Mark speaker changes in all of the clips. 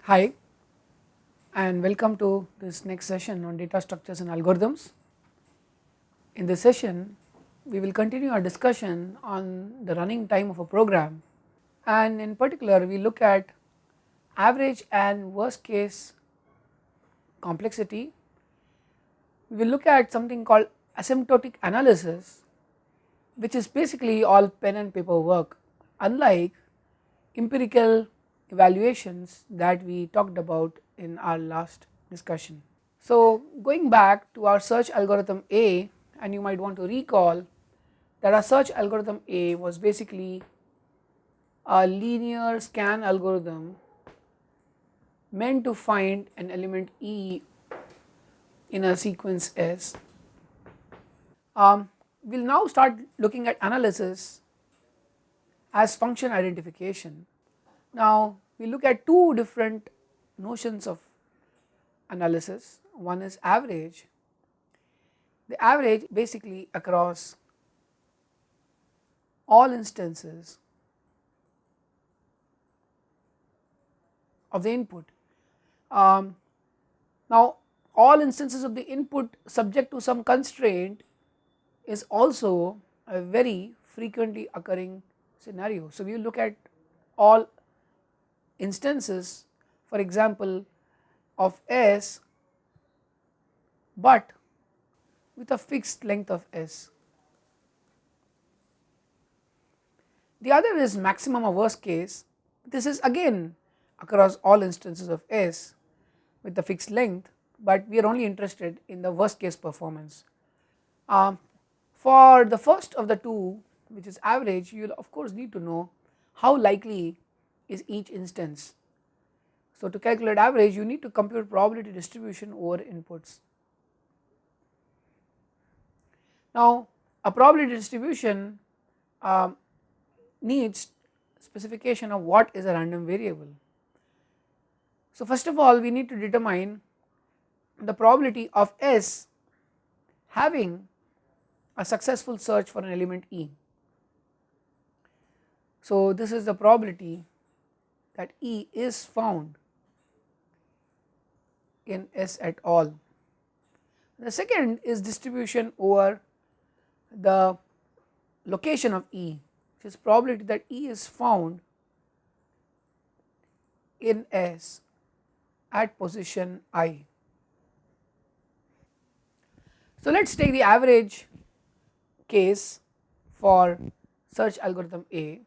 Speaker 1: Hi and welcome to this next session on data structures and algorithms. In this session we will continue our discussion on the running time of a program, and in particular we look at average and worst case complexity. We will look at something called asymptotic analysis, which is basically all pen and paper work, unlike empirical evaluations that we talked about in our last discussion. So going back to our search algorithm A, and you might want to recall that our search algorithm A was basically a linear scan algorithm meant to find an element E in a sequence S. We will now start looking at analysis as function identification. Now we look at two different notions of analysis. One is average. The average basically across all instances of the input. Now all instances of the input subject to some constraint is also a very frequently occurring scenario. So we will look at all instances, for example of S, but with a fixed length of S. The other is maximum or worst case. This is again across all instances of S with the fixed length, but we are only interested in the worst case performance. For the first of the two, which is average, you will of course need to know how likely is each instance. So to calculate average you need to compute probability distribution over inputs. Now a probability distribution needs specification of what is a random variable. So first of all we need to determine the probability of S having a successful search for an element E. So this is the probability that E is found in S at all. The second is distribution over the location of E, which is probability that E is found in S at position I. So let us take the average case for search algorithm A.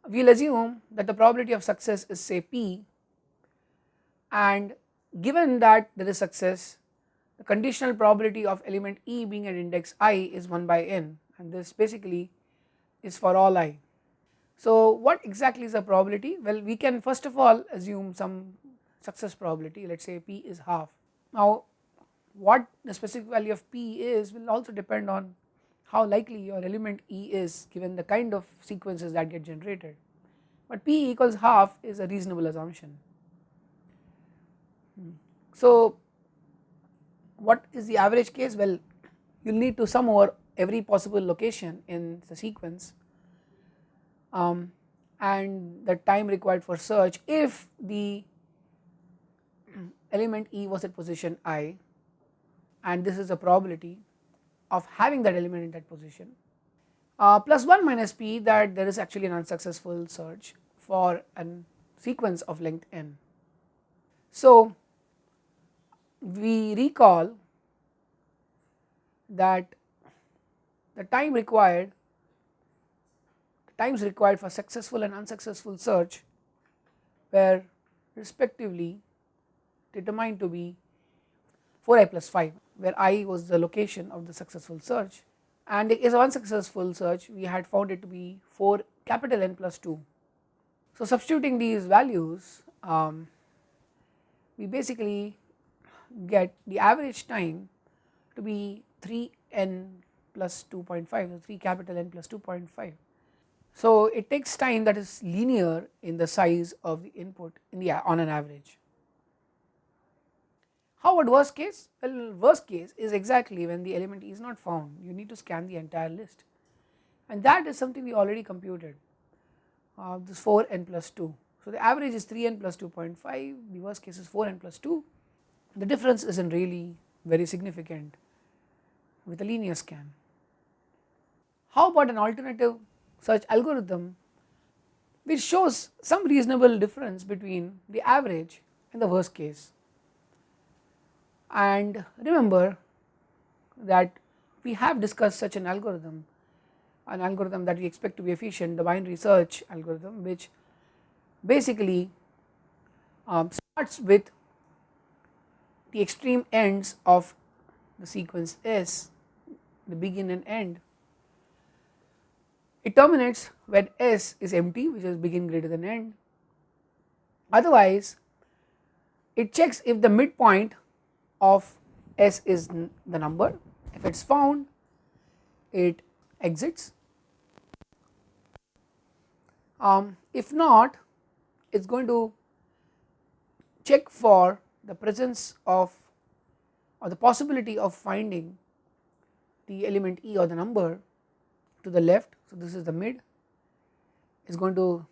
Speaker 1: We will assume that the probability of success is say P, and given that there is success, the conditional probability of element E being at index I is 1 by n, and this basically is for all I. So what exactly is the probability? Well, we can first of all assume some success probability, let us say P is half. Now what the specific value of P is will also depend on how likely your element E is given the kind of sequences that get generated, but P equals half is a reasonable assumption. So what is the average case? Well, you will need to sum over every possible location in the sequence and the time required for search if the element E was at position I, and this is the probability of having that element in that position, plus 1 minus P that there is actually an unsuccessful search for a sequence of length n. So we recall that the times required for successful and unsuccessful search were respectively determined to be 4i plus 5, where I was the location of the successful search, and as one successful search we had found it to be 4 capital N plus 2. So substituting these values we basically get the average time to be 3n plus 2.5, so 3 capital N plus 2.5. So it takes time that is linear in the size of the input on an average. How about worst case? Well, worst case is exactly when the element is not found, you need to scan the entire list, and that is something we already computed, this 4n plus 2. So the average is 3n plus 2.5, the worst case is 4n plus 2. The difference isn't really very significant with a linear scan. How about an alternative search algorithm which shows some reasonable difference between the average and the worst case? And remember that we have discussed such an algorithm that we expect to be efficient, the binary search algorithm, which basically starts with the extreme ends of the sequence S, the begin and end. It terminates when S is empty, which is begin greater than end. Otherwise, it checks if the midpoint of S is the number. If it is found, it exits. If not, it is going to check for the presence of or the possibility of finding the element E or the number to the left. So this is the mid. It is going to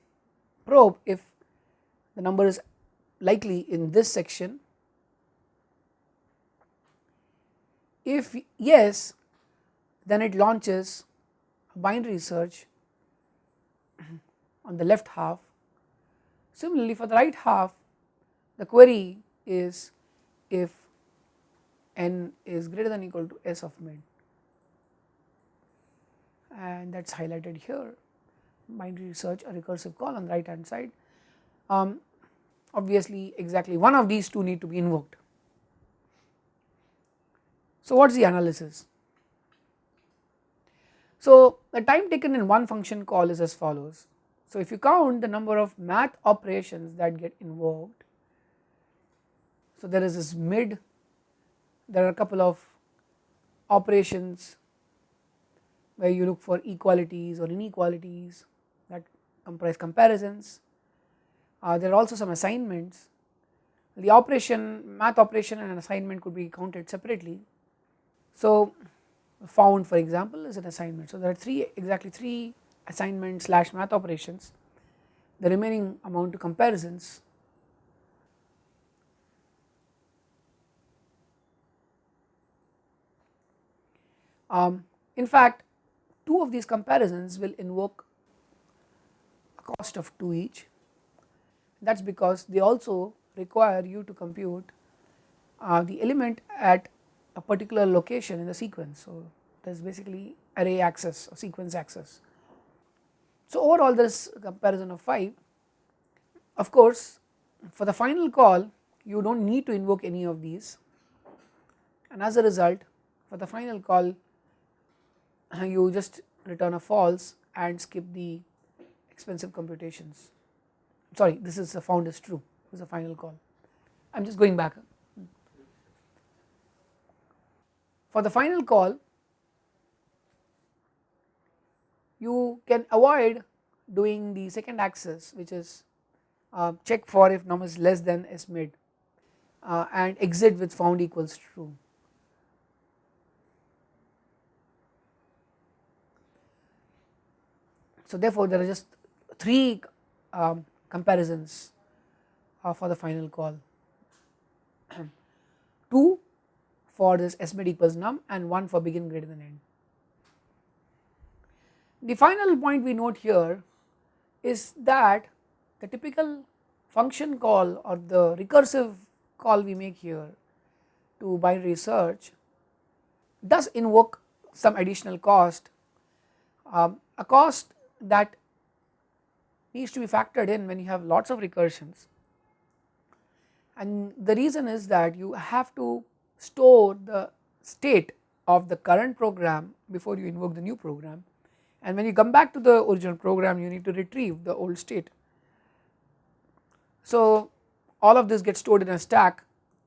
Speaker 1: probe if the number is likely in this section. If yes, then it launches a binary search on the left half. Similarly, for the right half, the query is if n is greater than or equal to S of mid, and that is highlighted here, binary search, a recursive call on the right hand side. Obviously, exactly one of these two need to be invoked. So what is the analysis? So the time taken in one function call is as follows. So if you count the number of math operations that get invoked, so there is this mid, there are a couple of operations where you look for equalities or inequalities that comprise comparisons. There are also some assignments. The math operation and an assignment could be counted separately. So found, for example, is an assignment. So there are exactly three assignment / math operations. The remaining amount to comparisons. In fact, two of these comparisons will invoke a cost of 2 each. That is because they also require you to compute the element at a particular location in the sequence. So there is basically array access or sequence access. So overall there is a comparison of 5. Of course, for the final call you do not need to invoke any of these, and as a result for the final call you just return a false and skip the expensive computations. Sorry, this is a found is true, this is a final call. I am just going back. For the final call, you can avoid doing the second access, which is check for if number is less than S mid and exit with found equals true. So therefore there are just 3 comparisons for the final call, 2 for this S mid equals num and 1 for begin greater than end. The final point we note here is that the typical function call or the recursive call we make here to binary search does invoke some additional cost, a cost that needs to be factored in when you have lots of recursions, and the reason is that you have to store the state of the current program before you invoke the new program, and when you come back to the original program you need to retrieve the old state. So all of this gets stored in a stack,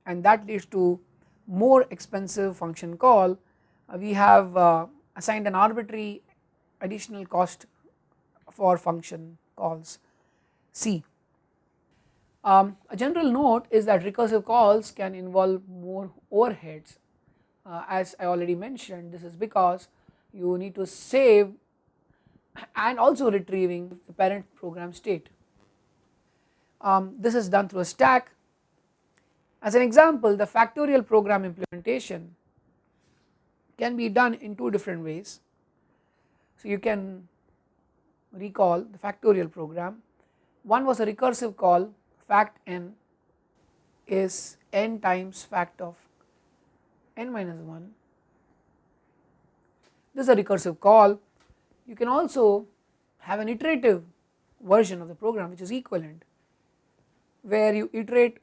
Speaker 1: and that leads to more expensive function call. We have assigned an arbitrary additional cost for function calls C. A general note is that recursive calls can involve more overheads. As I already mentioned, this is because you need to save and also retrieving the parent program state. This is done through a stack. As an example, the factorial program implementation can be done in two different ways. So you can recall the factorial program. One was a recursive call, fact n is n times fact of n minus 1. This is a recursive call. You can also have an iterative version of the program which is equivalent, where you iterate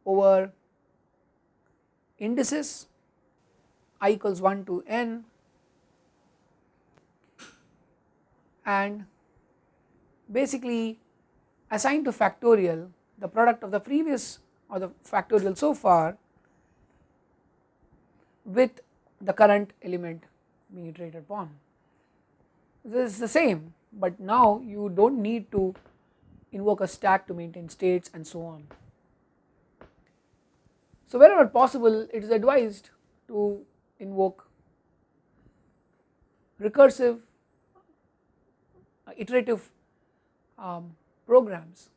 Speaker 1: over indices I equals 1 to n, and basically assign to factorial the product of the previous or the factorial so far with the current element being iterated upon. This is the same, but now you do not need to invoke a stack to maintain states and so on. So wherever possible, it is advised to invoke recursive iterative programs,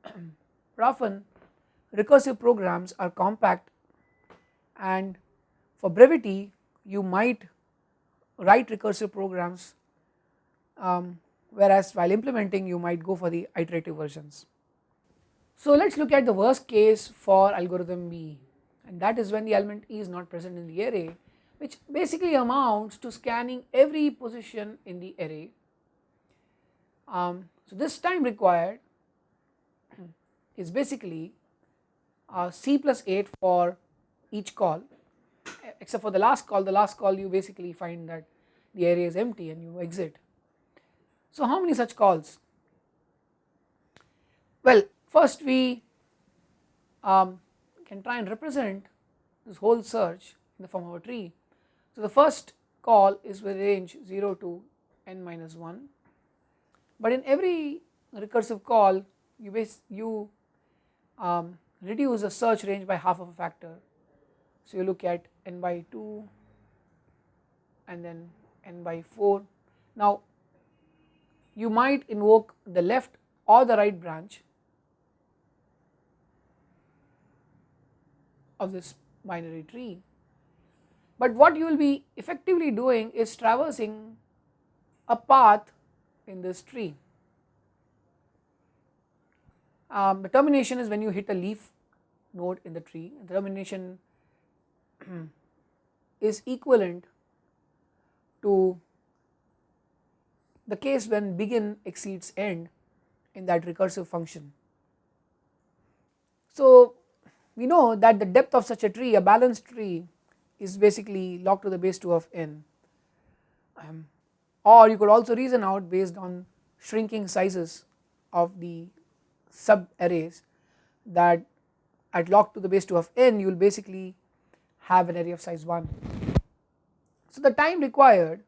Speaker 1: but often recursive programs are compact, and for brevity you might write recursive programs, whereas while implementing you might go for the iterative versions. So let us look at the worst case for algorithm B, and that is when the element E is not present in the array, which basically amounts to scanning every position in the array. So this time required is basically C plus 8 for each call, except for the last call. The last call you basically find that the array is empty and you exit. So how many such calls? Well, first we can try and represent this whole search in the form of a tree. So the first call is with range 0 to n minus 1, but in every recursive call you reduce the search range by half of a factor. So you look at n by 2 and then n by 4. Now you might invoke the left or the right branch of this binary tree, but what you will be effectively doing is traversing a path in this tree. The termination is when you hit a leaf node in the tree. The termination is equivalent to the case when begin exceeds end in that recursive function. So we know that the depth of such a tree, a balanced tree, is basically log to the base 2 of n, or you could also reason out based on shrinking sizes of the sub arrays that at log to the base 2 of n you will basically have an array of size 1. So the time required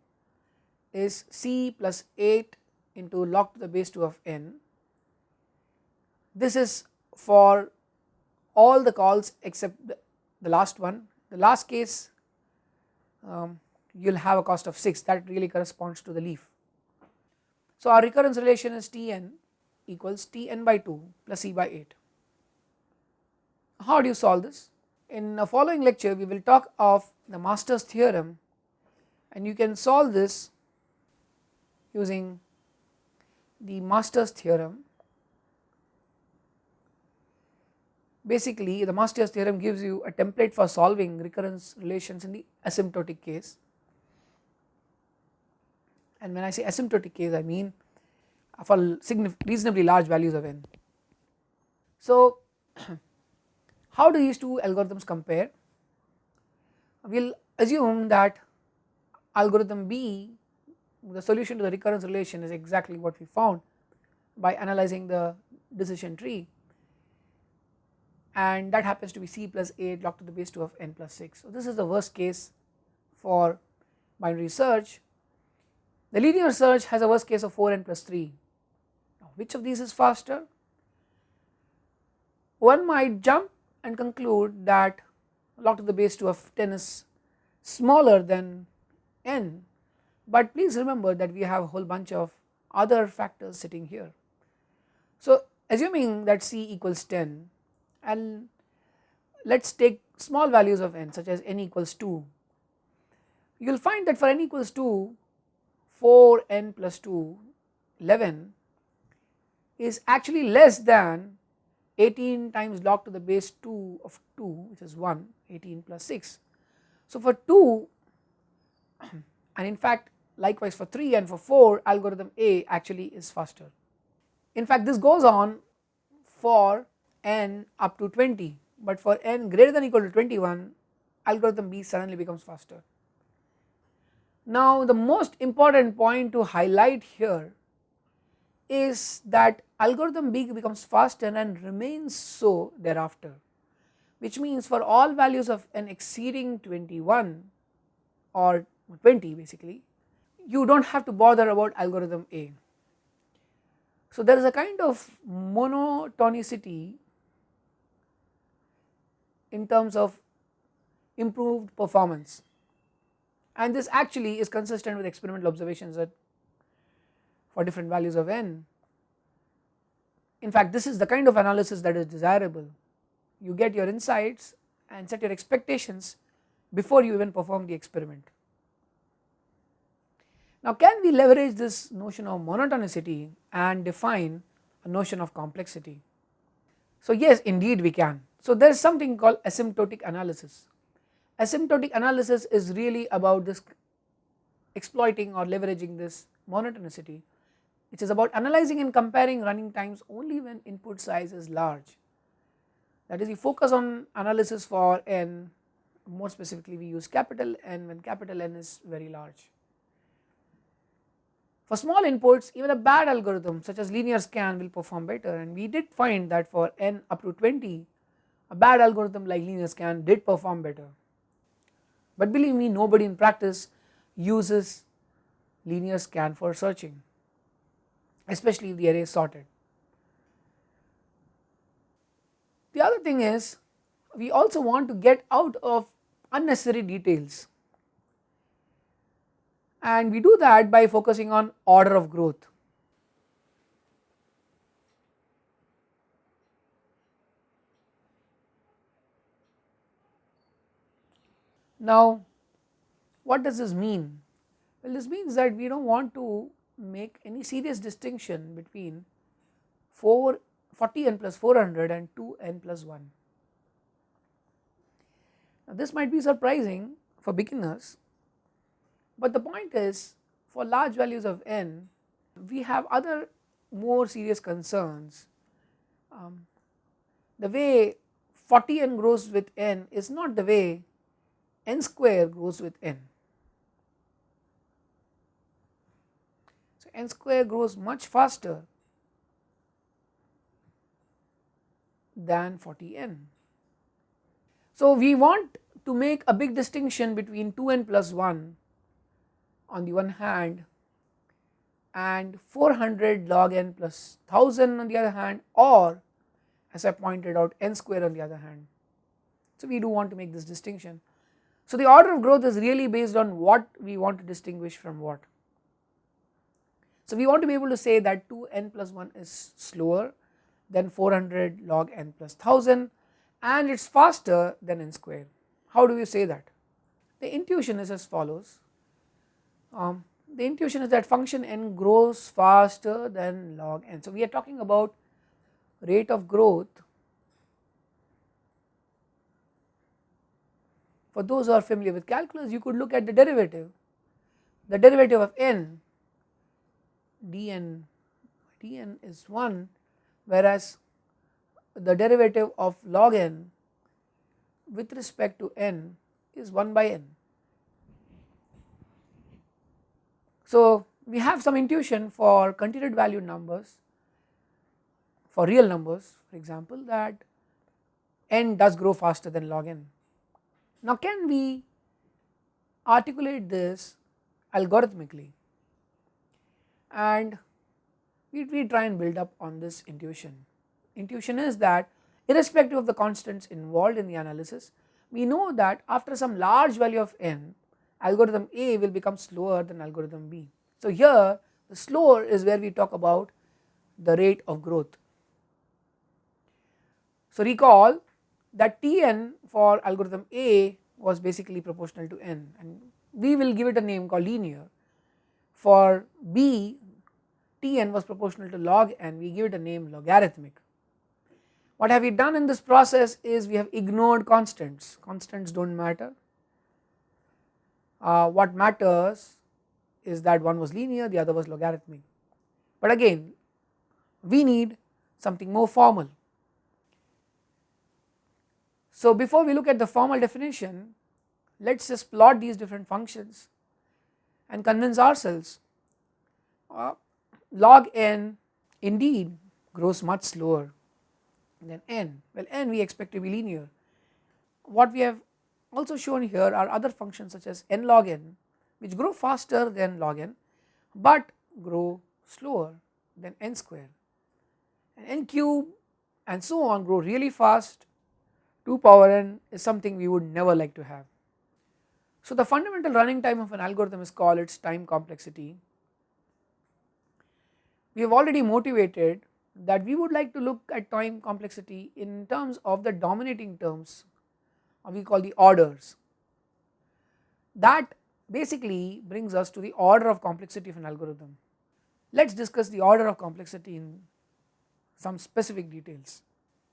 Speaker 1: is C plus 8 into log to the base 2 of n. This is for all the calls except the last one. The last case you will have a cost of 6, that really corresponds to the leaf. So our recurrence relation is Tn equals Tn by 2 plus C by 8. How do you solve this? In the following lecture we will talk of the master's theorem, and you can solve this using the master's theorem. Basically the master's theorem gives you a template for solving recurrence relations in the asymptotic case, and when I say asymptotic case I mean for reasonably large values of n. So how do these two algorithms compare? We will assume that algorithm B, the solution to the recurrence relation, is exactly what we found by analyzing the decision tree, and that happens to be C plus 8 log to the base 2 of n plus 6. So this is the worst case for binary search. The linear search has a worst case of 4n plus 3. Now which of these is faster? One might jump and conclude that log to the base 2 of 10 is smaller than n, but please remember that we have a whole bunch of other factors sitting here. So assuming that C equals 10, and let us take small values of n such as n equals 2, you will find that for n equals 2, 4n plus 2, 11 is actually less than 18 times log to the base 2 of 2, which is 1, 18 plus 6. So for 2, and in fact likewise for 3 and for 4, algorithm A actually is faster. In fact this goes on for n up to 20, but for n greater than or equal to 21, algorithm B suddenly becomes faster. Now the most important point to highlight here is that algorithm B becomes faster and remains so thereafter, which means for all values of n exceeding 21 or 20 basically, you do not have to bother about algorithm A. So there is a kind of monotonicity in terms of improved performance, and this actually is consistent with experimental observations that for different values of n. In fact this is the kind of analysis that is desirable. You get your insights and set your expectations before you even perform the experiment. Now can we leverage this notion of monotonicity and define a notion of complexity? So yes, indeed we can. So there is something called asymptotic analysis. Asymptotic analysis is really about this exploiting or leveraging this monotonicity, which is about analyzing and comparing running times only when input size is large. That is, you focus on analysis for n, more specifically we use capital N when capital N is very large. For small inputs, even a bad algorithm such as linear scan will perform better, and we did find that for n up to 20, a bad algorithm like linear scan did perform better. But believe me, nobody in practice uses linear scan for searching, especially if the array is sorted. The other thing is, we also want to get out of unnecessary details, and we do that by focusing on order of growth. Now what does this mean? Well, this means that we do not want to make any serious distinction between 40n plus 400 and 2n plus 1. Now this might be surprising for beginners, but the point is, for large values of n we have other more serious concerns. The way 40n grows with n is not the way n square grows with n. So n square grows much faster than 40n. So we want to make a big distinction between 2n plus 1 on the one hand and 400 log n plus 1000 on the other hand, or as I pointed out, n square on the other hand. So we do want to make this distinction. So the order of growth is really based on what we want to distinguish from what. So we want to be able to say that 2n plus 1 is slower than 400 log n plus 1000 and it is faster than n square. How do you say that? The intuition is as follows. The intuition is that function n grows faster than log n. So we are talking about rate of growth. For those who are familiar with calculus, you could look at the derivative of n, dn is 1, whereas the derivative of log n with respect to n is 1 by n. So we have some intuition for continued valued numbers, for real numbers for example, that n does grow faster than log n. Now can we articulate this algorithmically, and we try and build up on this intuition. Intuition is that irrespective of the constants involved in the analysis, we know that after some large value of n, algorithm A will become slower than algorithm B. So here the slower is where we talk about the rate of growth. So recall that Tn for algorithm A was basically proportional to n, and we will give it a name called linear. For B, Tn was proportional to log n, we give it a name logarithmic. What have we done in this process is we have ignored constants. Constants do not matter. What matters is that one was linear, the other was logarithmic. But again, we need something more formal. So before we look at the formal definition, let us just plot these different functions and convince ourselves log n indeed grows much slower than n. Well, n we expect to be linear. What we have also shown here are other functions such as n log n, which grow faster than log n but grow slower than n square, and n cube and so on grow really fast. 2 power n is something we would never like to have. So the fundamental running time of an algorithm is called its time complexity. We have already motivated that we would like to look at time complexity in terms of the dominating terms, we call the orders. That basically brings us to the order of complexity of an algorithm. Let us discuss the order of complexity in some specific details.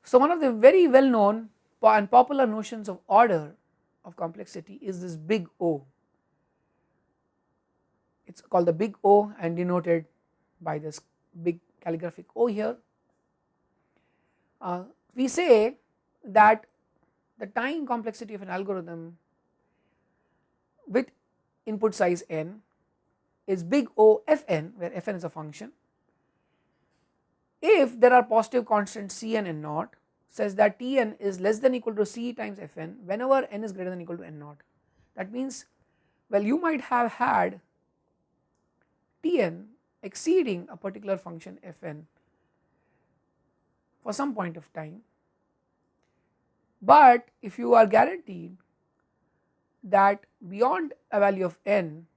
Speaker 1: So one of the very well known and popular notions of order of complexity is this big O. It is called the big O and denoted by this big calligraphic O here. We say that the time complexity of an algorithm with input size n is big O fn, where fn is a function, if there are positive constants Cn and naught, says that Tn is less than equal to C times Fn whenever n is greater than equal to n naught. That means, well, you might have had Tn exceeding a particular function Fn for some point of time, but if you are guaranteed that beyond a value of n,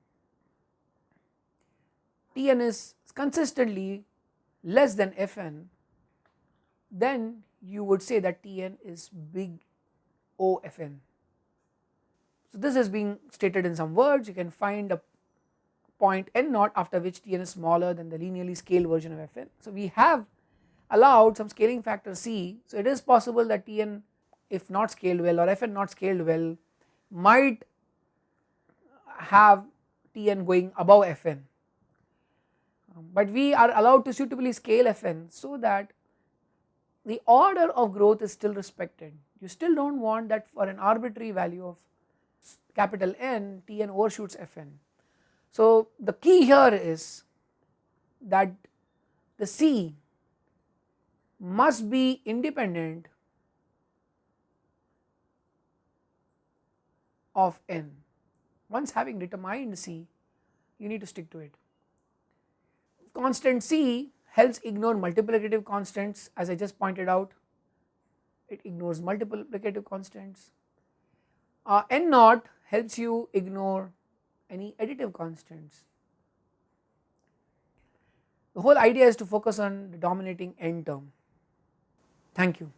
Speaker 1: Tn is consistently less than Fn, then you would say that Tn is big O Fn. So this is being stated in some words. You can find a point n naught after which Tn is smaller than the linearly scaled version of Fn. So we have allowed some scaling factor C, so it is possible that Tn, if not scaled well, or Fn not scaled well, might have Tn going above Fn, but we are allowed to suitably scale Fn so that the order of growth is still respected. You still do not want that for an arbitrary value of capital N, Tn overshoots Fn. So the key here is that the C must be independent of n. Once having determined C, you need to stick to it. Constant C helps ignore multiplicative constants, as I just pointed out, it ignores multiplicative constants. N naught helps you ignore any additive constants. The whole idea is to focus on the dominating n term. Thank you.